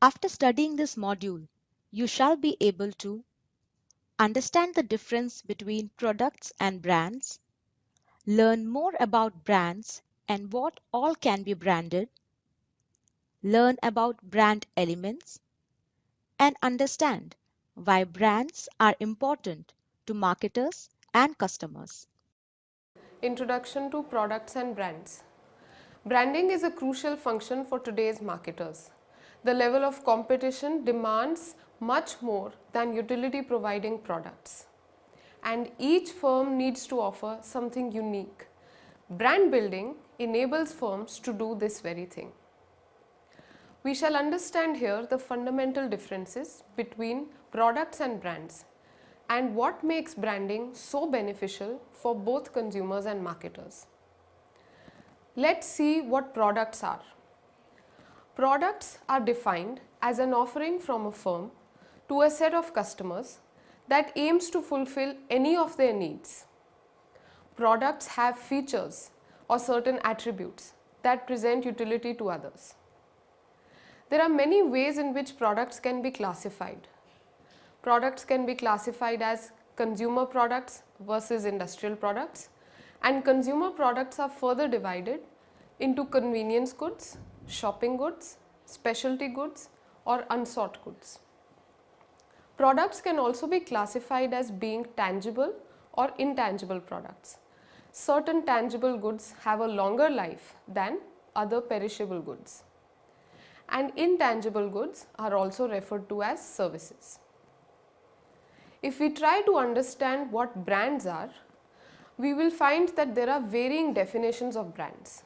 After studying this module, you shall be able to understand the difference between products and brands, learn more about brands and what all can be branded, learn about brand elements, and understand why brands are important to marketers and customers. Introduction to products and brands. Branding is a crucial function for today's marketers. The level of competition demands much more than utility providing products. And each firm needs to offer something unique. Brand building enables firms to do this very thing. We shall understand here the fundamental differences between products and brands and what makes branding so beneficial for both consumers and marketers. Let's see what products are. Products are defined as an offering from a firm to a set of customers that aims to fulfill any of their needs. Products have features or certain attributes that present utility to others. There are many ways in which products can be classified. Products can be classified as consumer products versus industrial products, and consumer products are further divided into convenience goods, shopping goods, specialty goods, or unsought goods. Products can also be classified as being tangible or intangible products. Certain tangible goods have a longer life than other perishable goods. And intangible goods are also referred to as services. If we try to understand what brands are, we will find that there are varying definitions of brands.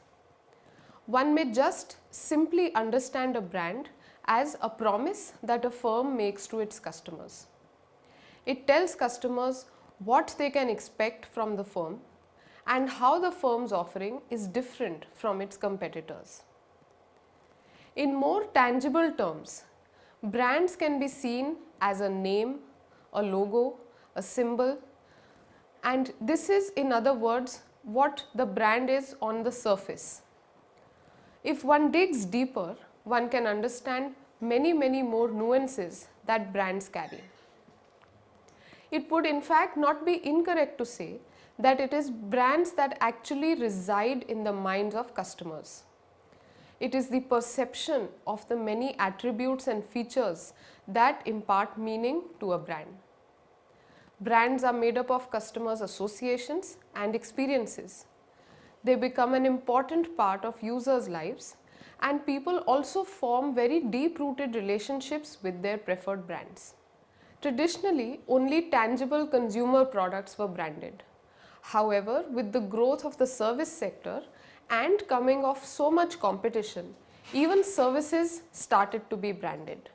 One may just simply understand a brand as a promise that a firm makes to its customers. It tells customers what they can expect from the firm and how the firm's offering is different from its competitors. In more tangible terms, brands can be seen as a name, a logo, a symbol, and this is, in other words, what the brand is on the surface. If one digs deeper, one can understand many more nuances that brands carry. It would in fact not be incorrect to say that it is brands that actually reside in the minds of customers. It is the perception of the many attributes and features that impart meaning to a brand. Brands are made up of customers' associations and experiences. They become an important part of users' lives, and people also form very deep-rooted relationships with their preferred brands. Traditionally, only tangible consumer products were branded. However, with the growth of the service sector and coming of so much competition, even services started to be branded.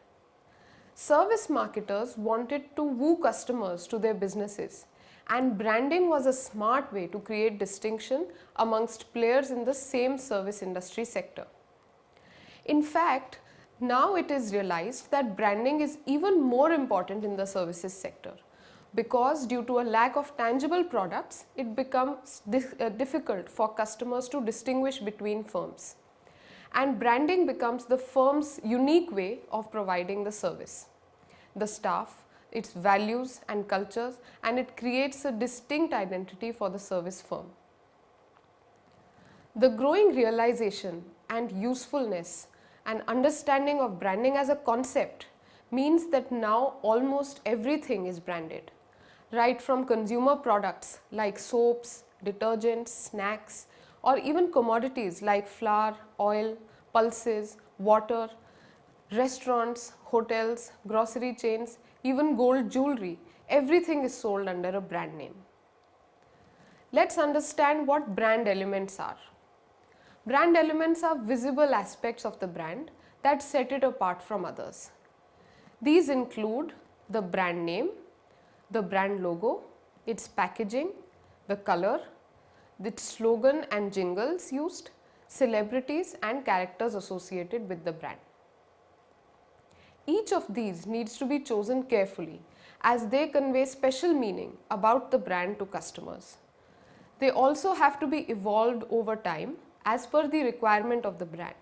Service marketers wanted to woo customers to their businesses, and branding was a smart way to create distinction amongst players in the same service industry sector. In fact, now it is realized that branding is even more important in the services sector, because due to a lack of tangible products, it becomes difficult for customers to distinguish between firms. And branding becomes the firm's unique way of providing the service. The staff, its values and cultures, and it creates a distinct identity for the service firm. The growing realization and usefulness and understanding of branding as a concept means that now almost everything is branded. Right from consumer products like soaps, detergents, snacks, or even commodities like flour, oil, pulses, water, restaurants, hotels, grocery chains, even gold jewelry, everything is sold under a brand name. Let's understand what brand elements are. Brand elements are visible aspects of the brand that set it apart from others. These include the brand name, the brand logo, its packaging, the color, its slogan and jingles used, celebrities and characters associated with the brand. Each of these needs to be chosen carefully as they convey special meaning about the brand to customers. They also have to be evolved over time as per the requirement of the brand.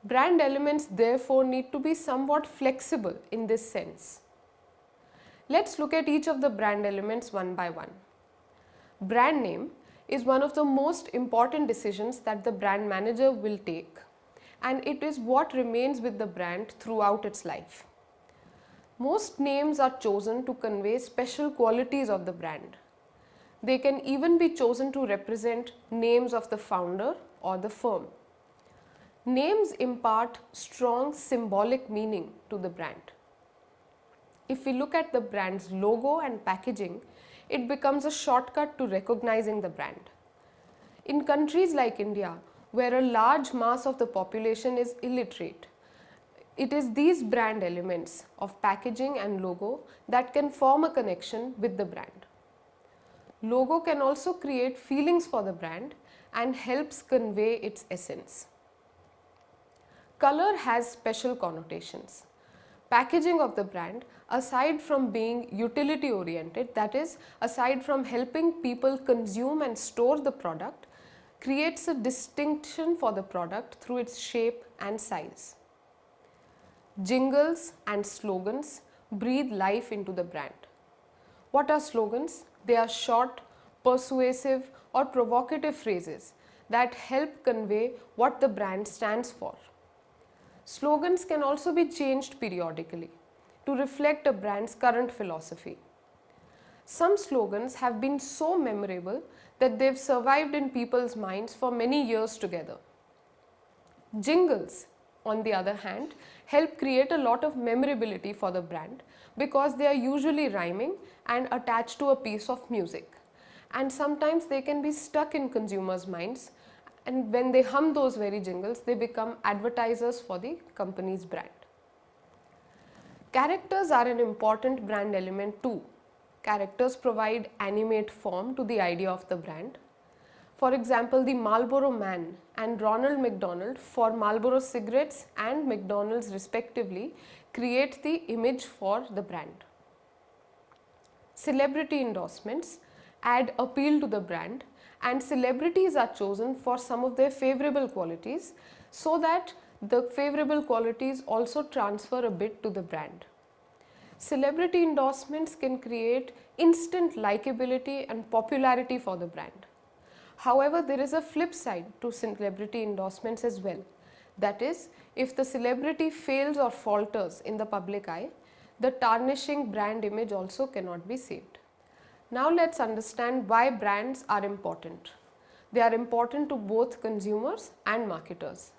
Brand elements therefore need to be somewhat flexible in this sense. Let's look at each of the brand elements one by one. Brand name is one of the most important decisions that the brand manager will take, and it is what remains with the brand throughout its life. Most names are chosen to convey special qualities of the brand. They can even be chosen to represent names of the founder or the firm. Names impart strong symbolic meaning to the brand. If we look at the brand's logo and packaging, it becomes a shortcut to recognizing the brand. In countries like India, where a large mass of the population is illiterate, it is these brand elements of packaging and logo that can form a connection with the brand. Logo can also create feelings for the brand and helps convey its essence. Color has special connotations. Packaging of the brand, aside from being utility oriented, that is, aside from helping people consume and store the product, creates a distinction for the product through its shape and size. Jingles and slogans breathe life into the brand. What are slogans? They are short, persuasive, or provocative phrases that help convey what the brand stands for. Slogans can also be changed periodically to reflect a brand's current philosophy. Some slogans have been so memorable that they've survived in people's minds for many years together. Jingles, on the other hand, help create a lot of memorability for the brand because they are usually rhyming and attached to a piece of music. And sometimes they can be stuck in consumers' minds, and when they hum those very jingles, they become advertisers for the company's brand. Characters are an important brand element too. Characters provide animate form to the idea of the brand. For example, the Marlboro Man and Ronald McDonald for Marlboro cigarettes and McDonald's respectively create the image for the brand. Celebrity endorsements add appeal to the brand, and celebrities are chosen for some of their favorable qualities so that the favorable qualities also transfer a bit to the brand. Celebrity endorsements can create instant likability and popularity for the brand. However, there is a flip side to celebrity endorsements as well. That is, if the celebrity fails or falters in the public eye, the tarnishing brand image also cannot be saved. Now let's understand why brands are important. They are important to both consumers and marketers.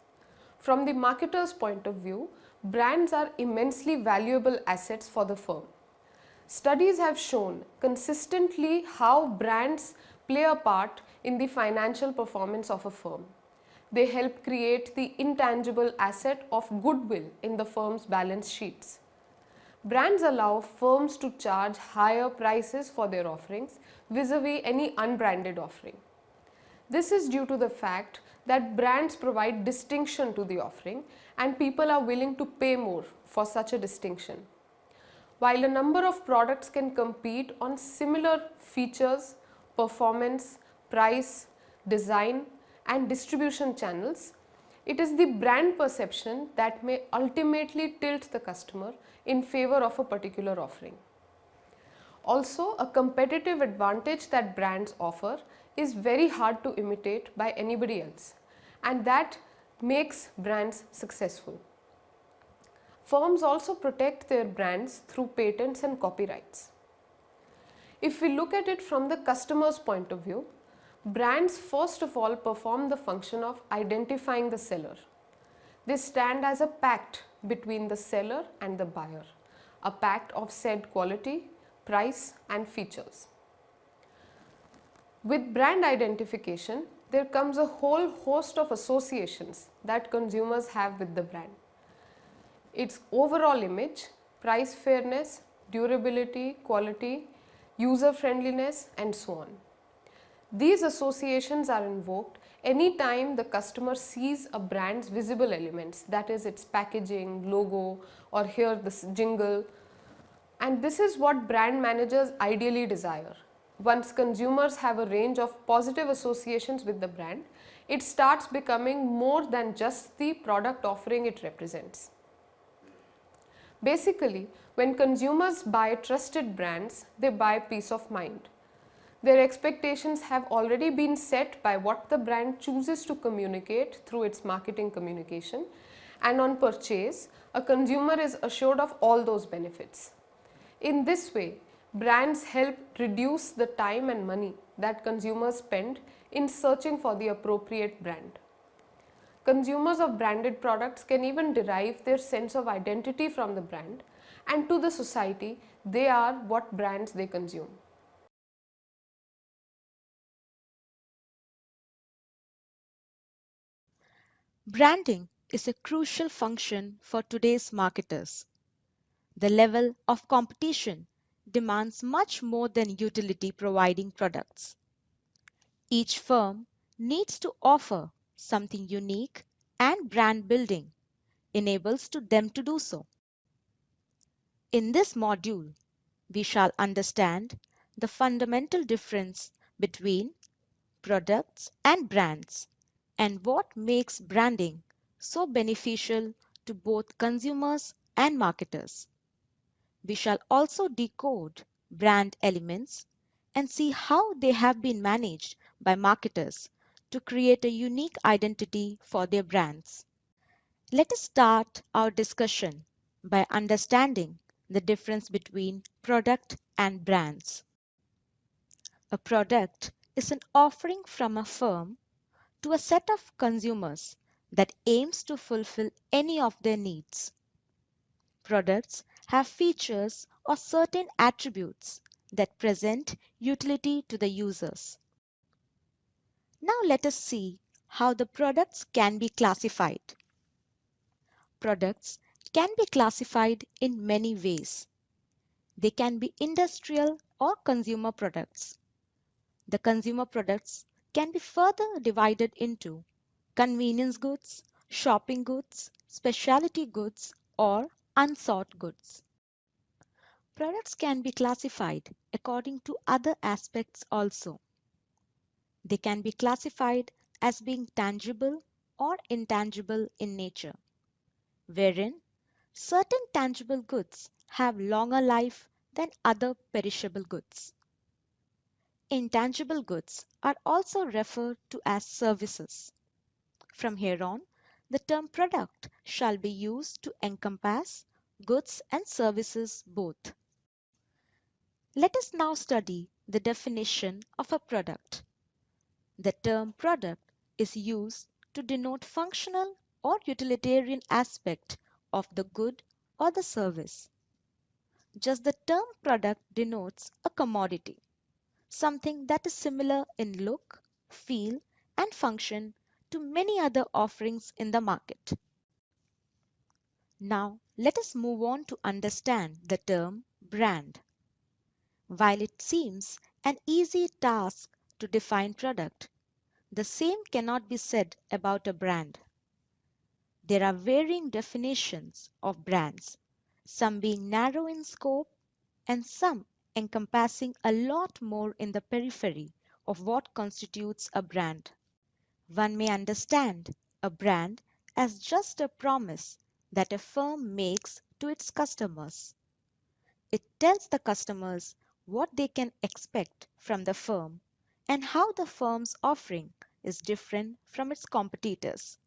From the marketer's point of view, brands are immensely valuable assets for the firm. Studies have shown consistently how brands play a part in the financial performance of a firm. They help create the intangible asset of goodwill in the firm's balance sheets. Brands allow firms to charge higher prices for their offerings vis-a-vis any unbranded offering. This is due to the fact that brands provide distinction to the offering and people are willing to pay more for such a distinction. While a number of products can compete on similar features, performance, price, design, and distribution channels, it is the brand perception that may ultimately tilt the customer in favor of a particular offering. Also, a competitive advantage that brands offer is very hard to imitate by anybody else, and that makes brands successful. Firms also protect their brands through patents and copyrights. If we look at it from the customer's point of view, brands first of all perform the function of identifying the seller. They stand as a pact between the seller and the buyer, a pact of said quality, price and features. With brand identification, there comes a whole host of associations that consumers have with the brand. Its overall image, price fairness, durability, quality, user friendliness and so on. These associations are invoked anytime the customer sees a brand's visible elements, that is its packaging, logo, or here this jingle. And this is what brand managers ideally desire. Once consumers have a range of positive associations with the brand, it starts becoming more than just the product offering it represents. Basically, when consumers buy trusted brands, they buy peace of mind. Their expectations have already been set by what the brand chooses to communicate through its marketing communication, and on purchase, a consumer is assured of all those benefits. In this way, brands help reduce the time and money that consumers spend in searching for the appropriate brand. Consumers of branded products can even derive their sense of identity from the brand, and to the society, they are what brands they consume. Branding is a crucial function for today's marketers. The level of competition demands much more than utility providing products. Each firm needs to offer something unique, and brand building enables to them to do so. In this module, we shall understand the fundamental difference between products and brands and what makes branding so beneficial to both consumers and marketers. We shall also decode brand elements and see how they have been managed by marketers to create a unique identity for their brands. Let us start our discussion by understanding the difference between product and brands. A product is an offering from a firm to a set of consumers that aims to fulfill any of their needs. Products have features or certain attributes that present utility to the users. Now let us see how the products can be classified. Products can be classified in many ways. They can be industrial or consumer products. The consumer products can be further divided into convenience goods, shopping goods, specialty goods, or unsought goods. Products can be classified according to other aspects also. They can be classified as being tangible or intangible in nature, wherein certain tangible goods have longer life than other perishable goods. Intangible goods are also referred to as services. From here on, the term product shall be used to encompass goods and services both. Let us now study the definition of a product. The term product is used to denote functional or utilitarian aspect of the good or the service. Just the term product denotes a commodity, something that is similar in look, feel, and function to many other offerings in the market. Now, let us move on to understand the term brand. While it seems an easy task to define product, the same cannot be said about a brand. There are varying definitions of brands, some being narrow in scope and some encompassing a lot more in the periphery of what constitutes a brand. One may understand a brand as just a promise that a firm makes to its customers. It tells the customers what they can expect from the firm and how the firm's offering is different from its competitors.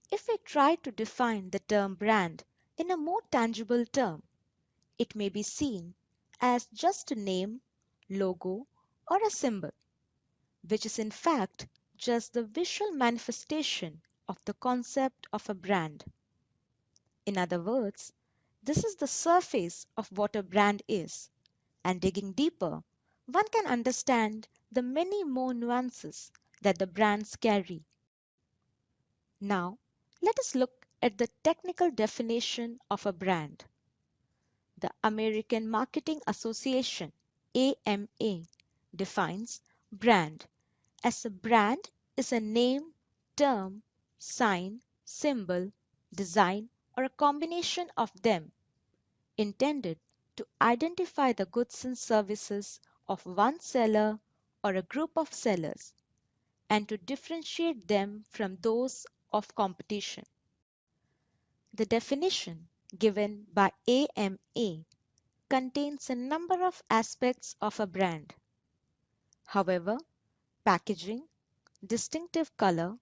If we try to define the term brand in a more tangible term, it may be seen as just a name, logo, or a symbol, which is in fact just the visual manifestation of the concept of a brand. In other words, this is the surface of what a brand is, and digging deeper, one can understand the many more nuances that the brands carry. Now, let us look at the technical definition of a brand. The American Marketing Association (AMA) defines brand as a brand is a name, term, sign, symbol, design, or a combination of them intended to identify the goods and services of one seller or a group of sellers, and to differentiate them from those of competition. The definition given by AMA contains a number of aspects of a brand. However, packaging, distinctive color,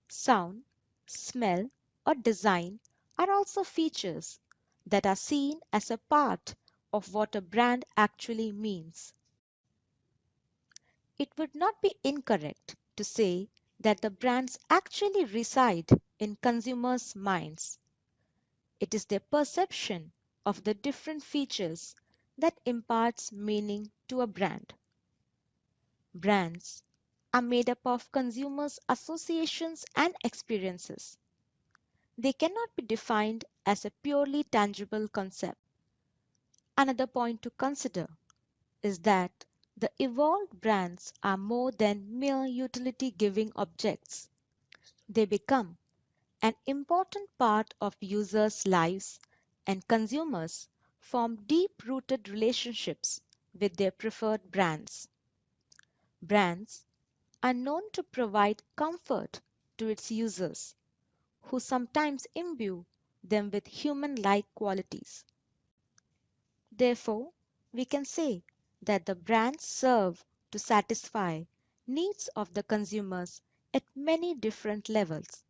sound, smell, or design are also features that are seen as a part of what a brand actually means. It would not be incorrect to say that the brands actually reside in consumers' minds. It is their perception of the different features that imparts meaning to a brand. Brands are made up of consumers' associations and experiences. They cannot be defined as a purely tangible concept. Another point to consider is that the evolved brands are more than mere utility giving objects. They become an important part of users' lives, and consumers form deep rooted relationships with their preferred brands. Brands are known to provide comfort to its users, who sometimes imbue them with human like qualities. Therefore, we can say that the brands serve to satisfy needs of the consumers at many different levels,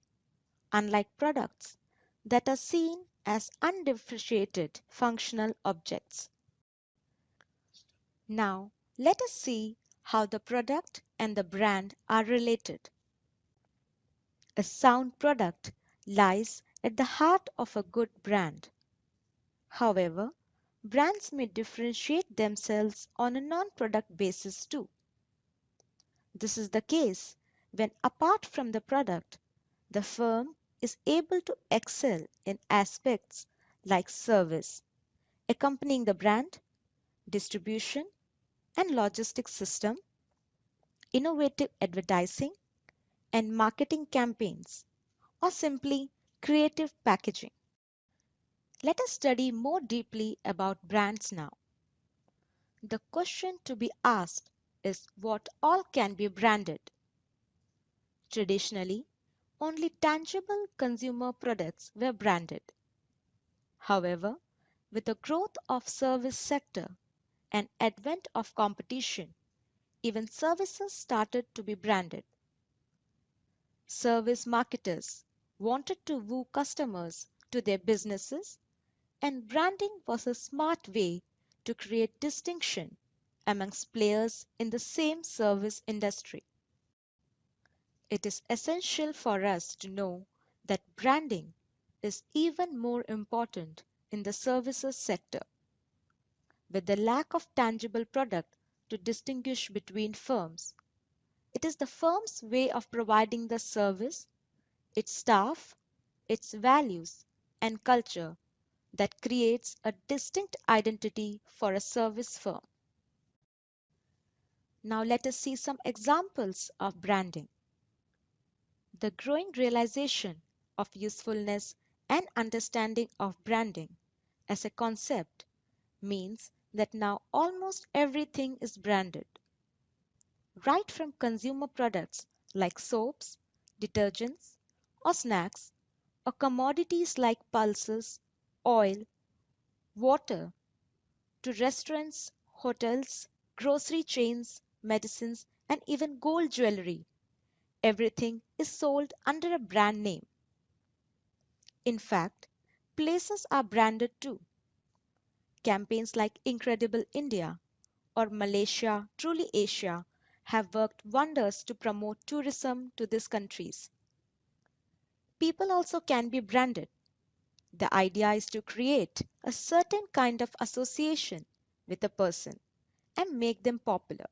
unlike products that are seen as undifferentiated functional objects. Now, let us see how the product and the brand are related. A sound product lies at the heart of a good brand. However, brands may differentiate themselves on a non product basis too. This is the case when, apart from the product, the firm is able to excel in aspects like service, accompanying the brand, distribution and logistics system, innovative advertising and marketing campaigns, or simply creative packaging. Let us study more deeply about brands now. The question to be asked is what all can be branded. Traditionally, only tangible consumer products were branded. However, with the growth of service sector and advent of competition, even services started to be branded. Service marketers wanted to woo customers to their businesses, and branding was a smart way to create distinction amongst players in the same service industry. It is essential for us to know that branding is even more important in the services sector. With the lack of tangible product to distinguish between firms, it is the firm's way of providing the service, its staff, its values, and culture that creates a distinct identity for a service firm. Now let us see some examples of branding. The growing realization of usefulness and understanding of branding as a concept means that now almost everything is branded. Right from consumer products like soaps, detergents, or snacks, or commodities like pulses, oil, water, to restaurants, hotels, grocery chains, medicines, and even gold jewelry. Everything is sold under a brand name. In fact, places are branded too. Campaigns like Incredible India or Malaysia Truly Asia have worked wonders to promote tourism to these countries. People also can be branded. The idea is to create a certain kind of association with a person and make them popular.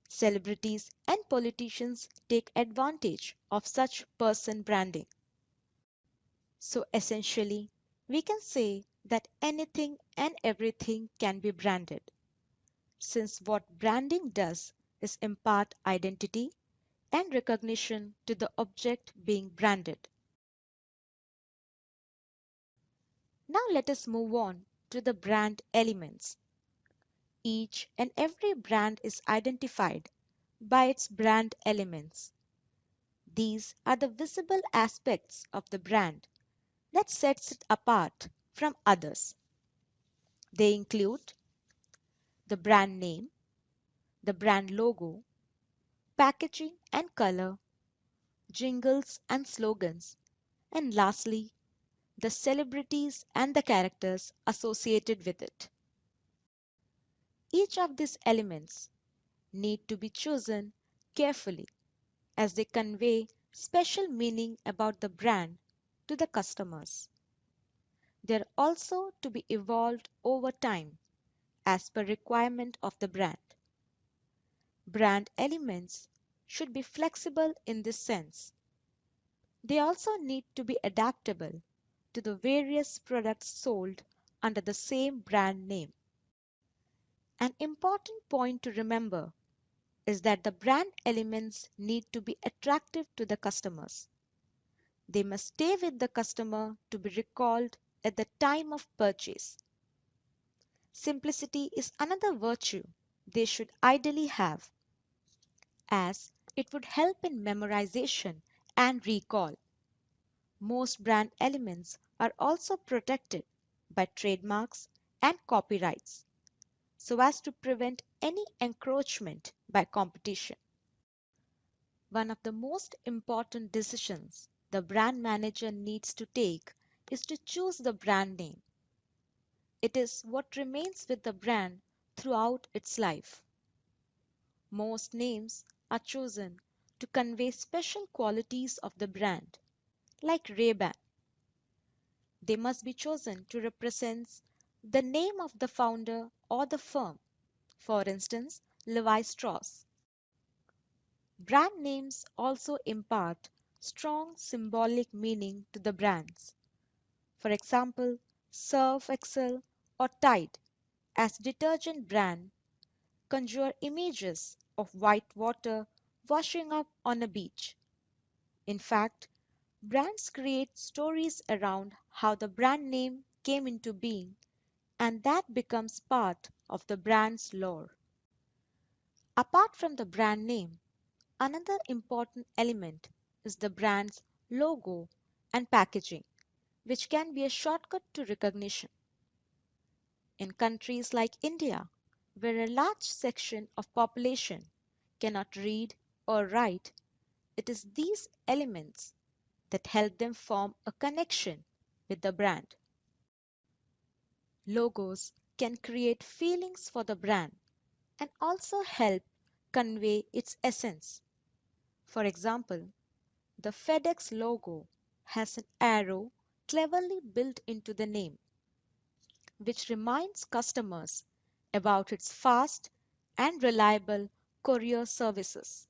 Celebrities and politicians take advantage of such person branding. So essentially, we can say that anything and everything can be branded, since what branding does is impart identity and recognition to the object being branded. Now let us move on to the brand elements. Each and every brand is identified by its brand elements. These are the visible aspects of the brand that sets it apart from others. They include the brand name, the brand logo, packaging and color, jingles and slogans, and lastly, the celebrities and the characters associated with it. Each of these elements need to be chosen carefully as they convey special meaning about the brand to the customers. They are also to be evolved over time as per requirement of the brand. Brand elements should be flexible in this sense. They also need to be adaptable to the various products sold under the same brand name. An important point to remember is that the brand elements need to be attractive to the customers. They must stay with the customer to be recalled at the time of purchase. Simplicity is another virtue they should ideally have, as it would help in memorization and recall. Most brand elements are also protected by trademarks and copyrights so as to prevent any encroachment by competition. One of the most important decisions the brand manager needs to take is to choose the brand name. It is what remains with the brand throughout its life. Most names are chosen to convey special qualities of the brand, like Ray-Ban. They must be chosen to represent the name of the founder or the firm, for instance, Levi Strauss. Brand names also impart strong symbolic meaning to the brands. For example, Surf Excel or Tide as detergent brand conjure images of white water washing up on a beach. In fact, brands create stories around how the brand name came into being, and that becomes part of the brand's lore. Apart from the brand name, another important element is the brand's logo and packaging, which can be a shortcut to recognition. In countries like India, where a large section of population cannot read or write, it is these elements that help them form a connection with the brand. Logos can create feelings for the brand and also help convey its essence. For example, the FedEx logo has an arrow cleverly built into the name, which reminds customers about its fast and reliable courier services.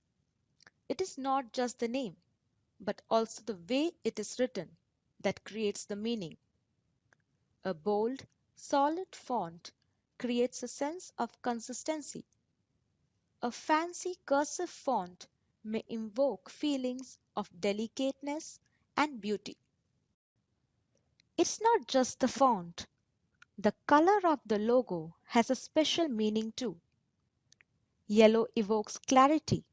It is not just the name, but also the way it is written that creates the meaning. A bold, solid font creates a sense of consistency. A fancy cursive font may invoke feelings of delicateness and beauty. It's not just the font. The color of the logo has a special meaning too. Yellow evokes clarity,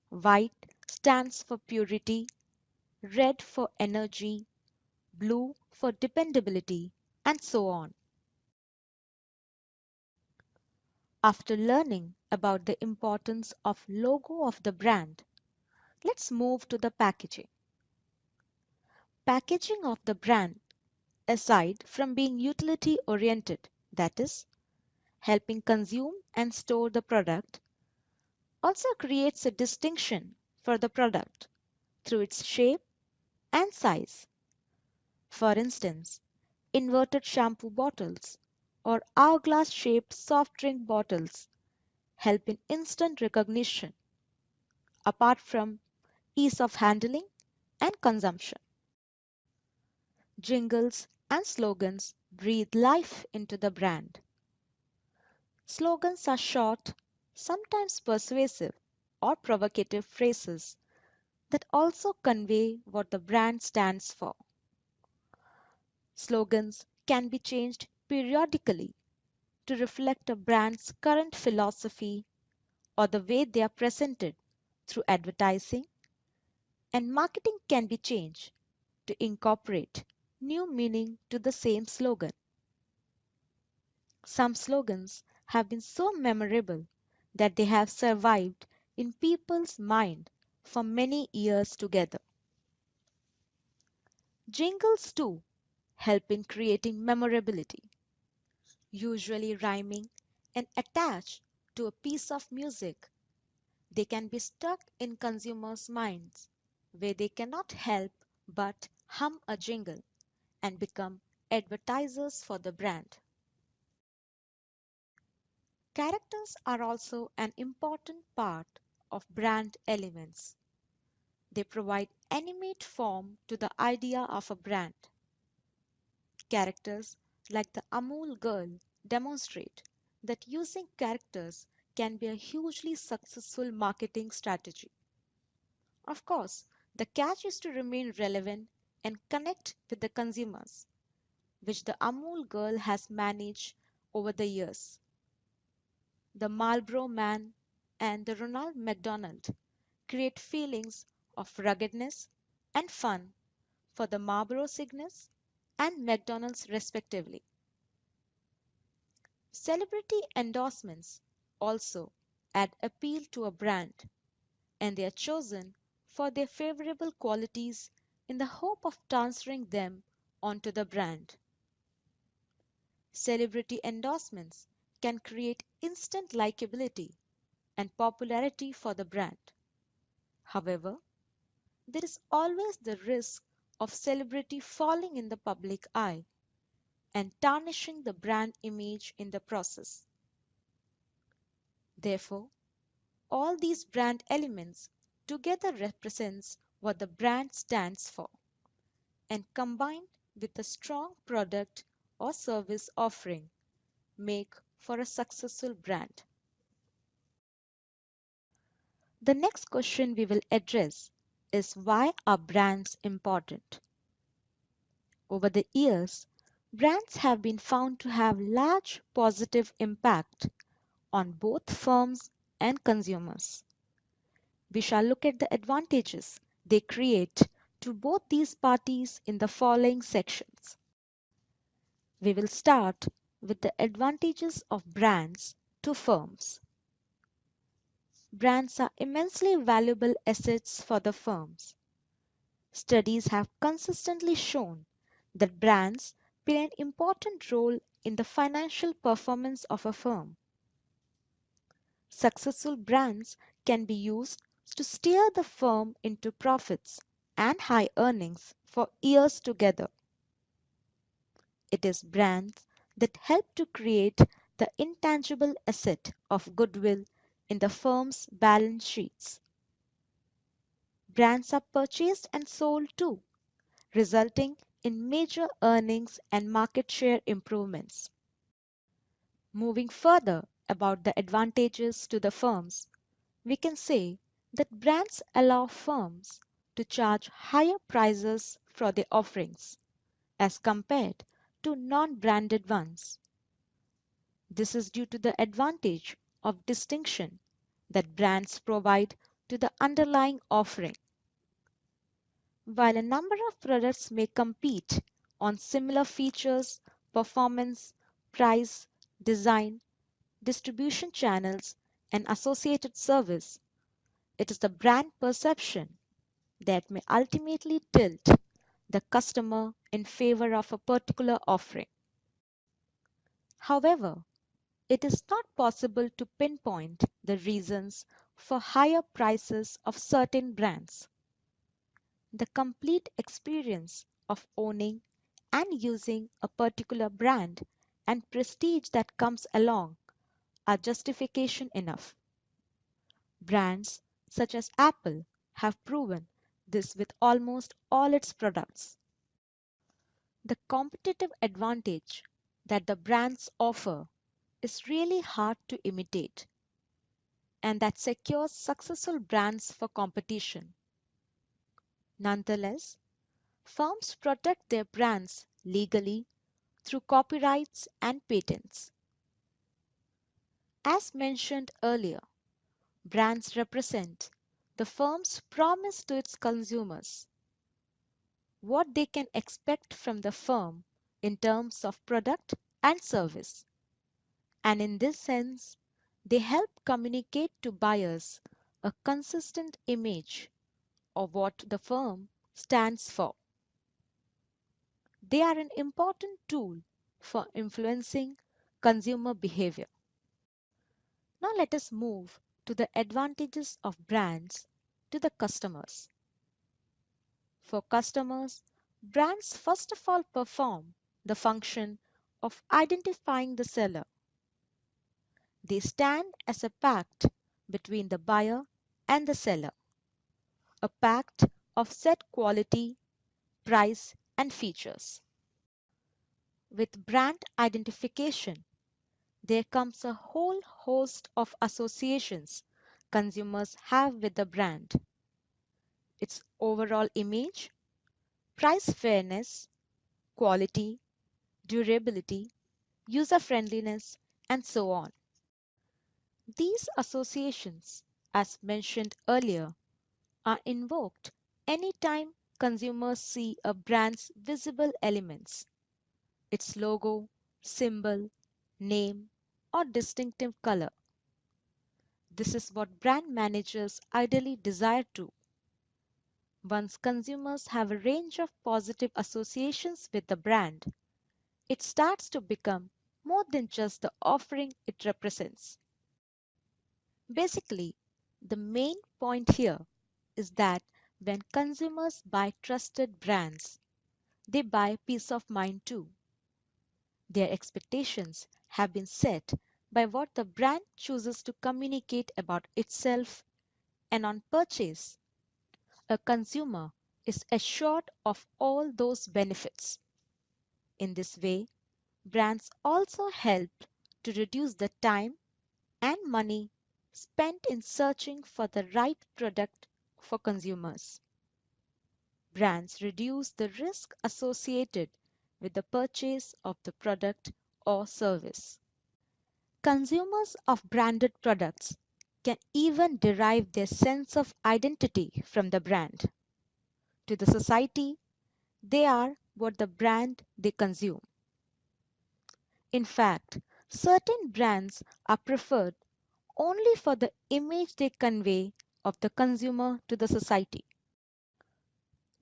white stands for purity, red for energy, blue for dependability, and so on. After learning about the importance of logo of the brand, let's move to the packaging. Packaging of the brand, aside from being utility oriented, that is, helping consume and store the product, also creates a distinction for the product through its shape and size. For instance, inverted shampoo bottles or hourglass shaped soft drink bottles help in instant recognition apart from ease of handling and consumption. Jingles and slogans breathe life into the brand. Slogans are short, sometimes persuasive or provocative phrases that also convey what the brand stands for. Slogans can be changed periodically to reflect a brand's current philosophy or the way they are presented through advertising, and marketing can be changed to incorporate new meaning to the same slogan. Some slogans have been so memorable that they have survived in people's mind for many years together. Jingles too help in creating memorability, usually rhyming and attached to a piece of music. They can be stuck in consumers' minds where they cannot help but hum a jingle and become advertisers for the brand. Characters are also an important part of brand elements. They provide animate form to the idea of a brand. Characters like the Amul girl demonstrate that using characters can be a hugely successful marketing strategy. Of course, the catch is to remain relevant and connect with the consumers, which the Amul girl has managed over the years. The Marlboro Man and the Ronald McDonald create feelings of ruggedness and fun for the Marlboro Cygnus and McDonald's respectively. Celebrity endorsements also add appeal to a brand, and they are chosen for their favorable qualities in the hope of transferring them onto the brand. Celebrity endorsements can create instant likability and popularity for the brand. However, there is always the risk of celebrity falling in the public eye and tarnishing the brand image in the process. Therefore, all these brand elements together represents what the brand stands for, and combined with a strong product or service offering make for a successful brand. The next question we will address is, why are brands important? Over the years, brands have been found to have large positive impact on both firms and consumers. We shall look at the advantages they create to both these parties in the following sections. We will start with the advantages of brands to firms. Brands are immensely valuable assets for the firms. Studies have consistently shown that brands play an important role in the financial performance of a firm. Successful brands can be used to steer the firm into profits and high earnings for years together. It is brands that help to create the intangible asset of goodwill in the firm's balance sheets. Brands are purchased and sold too, resulting in major earnings and market share improvements. Moving further about the advantages to the firms, we can say that brands allow firms to charge higher prices for their offerings as compared to non-branded ones. This is due to the advantage of distinction that brands provide to the underlying offering. While a number of products may compete on similar features, performance, price, design, distribution channels, and associated service, it is the brand perception that may ultimately tilt the customer in favor of a particular offering. However, it is not possible to pinpoint the reasons for higher prices of certain brands. The complete experience of owning and using a particular brand and prestige that comes along are justification enough. Brands such as Apple have proven this with almost all its products. The competitive advantage that the brands offer is really hard to imitate, and that secures successful brands for competition. Nonetheless, firms protect their brands legally through copyrights and patents. As mentioned earlier, Brands represent the firm's promise to its consumers, what they can expect from the firm in terms of product and service. And in this sense, they help communicate to buyers a consistent image of what the firm stands for. They are an important tool for influencing consumer behavior. Now let us move to the advantages of brands to the customers. For customers, brands first of all perform the function of identifying the seller. They stand as a pact between the buyer and the seller, a pact of set quality, price, and features. With brand identification, there comes a whole host of associations consumers have with the brand: its overall image, price fairness, quality, durability, user friendliness, and so on. These associations, as mentioned earlier, are invoked anytime consumers see a brand's visible elements: its logo, symbol, name, or distinctive color. This is what brand managers ideally desire to. Once consumers have a range of positive associations with the brand, it starts to become more than just the offering it represents. Basically, the main point here is that when consumers buy trusted brands, they buy peace of mind too. Their expectations have been set by what the brand chooses to communicate about itself, and on purchase, a consumer is assured of all those benefits. In this way, brands also help to reduce the time and money spent in searching for the right product for consumers. Brands reduce the risk associated with the purchase of the product or service. Consumers of branded products can even derive their sense of identity from the brand. To the society, they are what the brand they consume. In fact, certain brands are preferred only for the image they convey of the consumer to the society.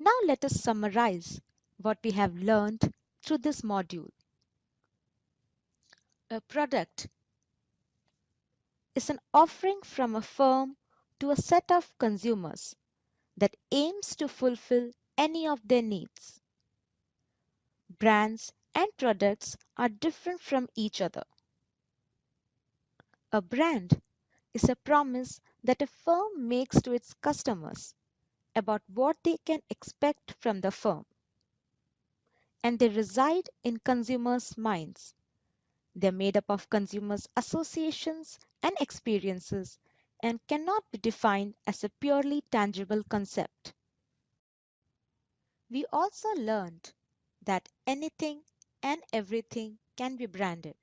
Now let us summarize what we have learned through this module. A product is an offering from a firm to a set of consumers that aims to fulfill any of their needs. Brands and products are different from each other. A brand is a promise that a firm makes to its customers about what they can expect from the firm, and they reside in consumers' minds. They're made up of consumers' associations and experiences and cannot be defined as a purely tangible concept. We also learned that anything and everything can be branded,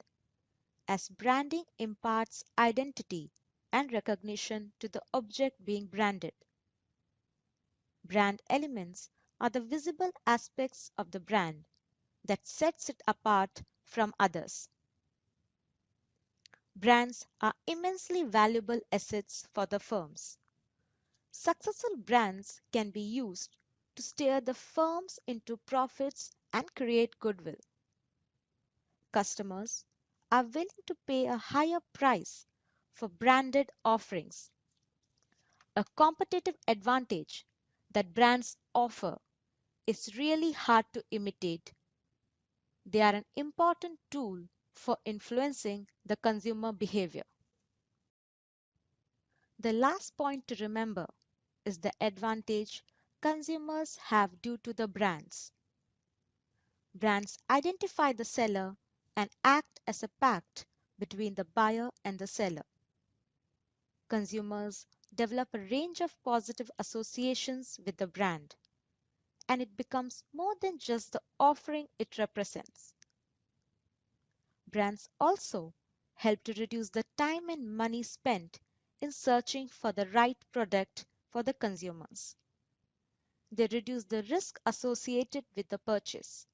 as branding imparts identity and recognition to the object being branded. Brand elements are the visible aspects of the brand that sets it apart from others. Brands are immensely valuable assets for the firms. Successful brands can be used to steer the firms into profits and create goodwill. Customers are willing to pay a higher price for branded offerings, a competitive advantage that brands offer is really hard to imitate. They are an important tool for influencing the consumer behavior. The last point to remember is the advantage consumers have due to the brands. Brands identify the seller and act as a pact between the buyer and the seller. Consumers develop a range of positive associations with the brand, and it becomes more than just the offering it represents. Brands also help to reduce the time and money spent in searching for the right product for the consumers. They reduce the risk associated with the purchase.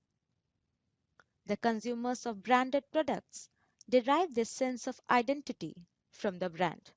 The consumers of branded products derive their sense of identity from the brand.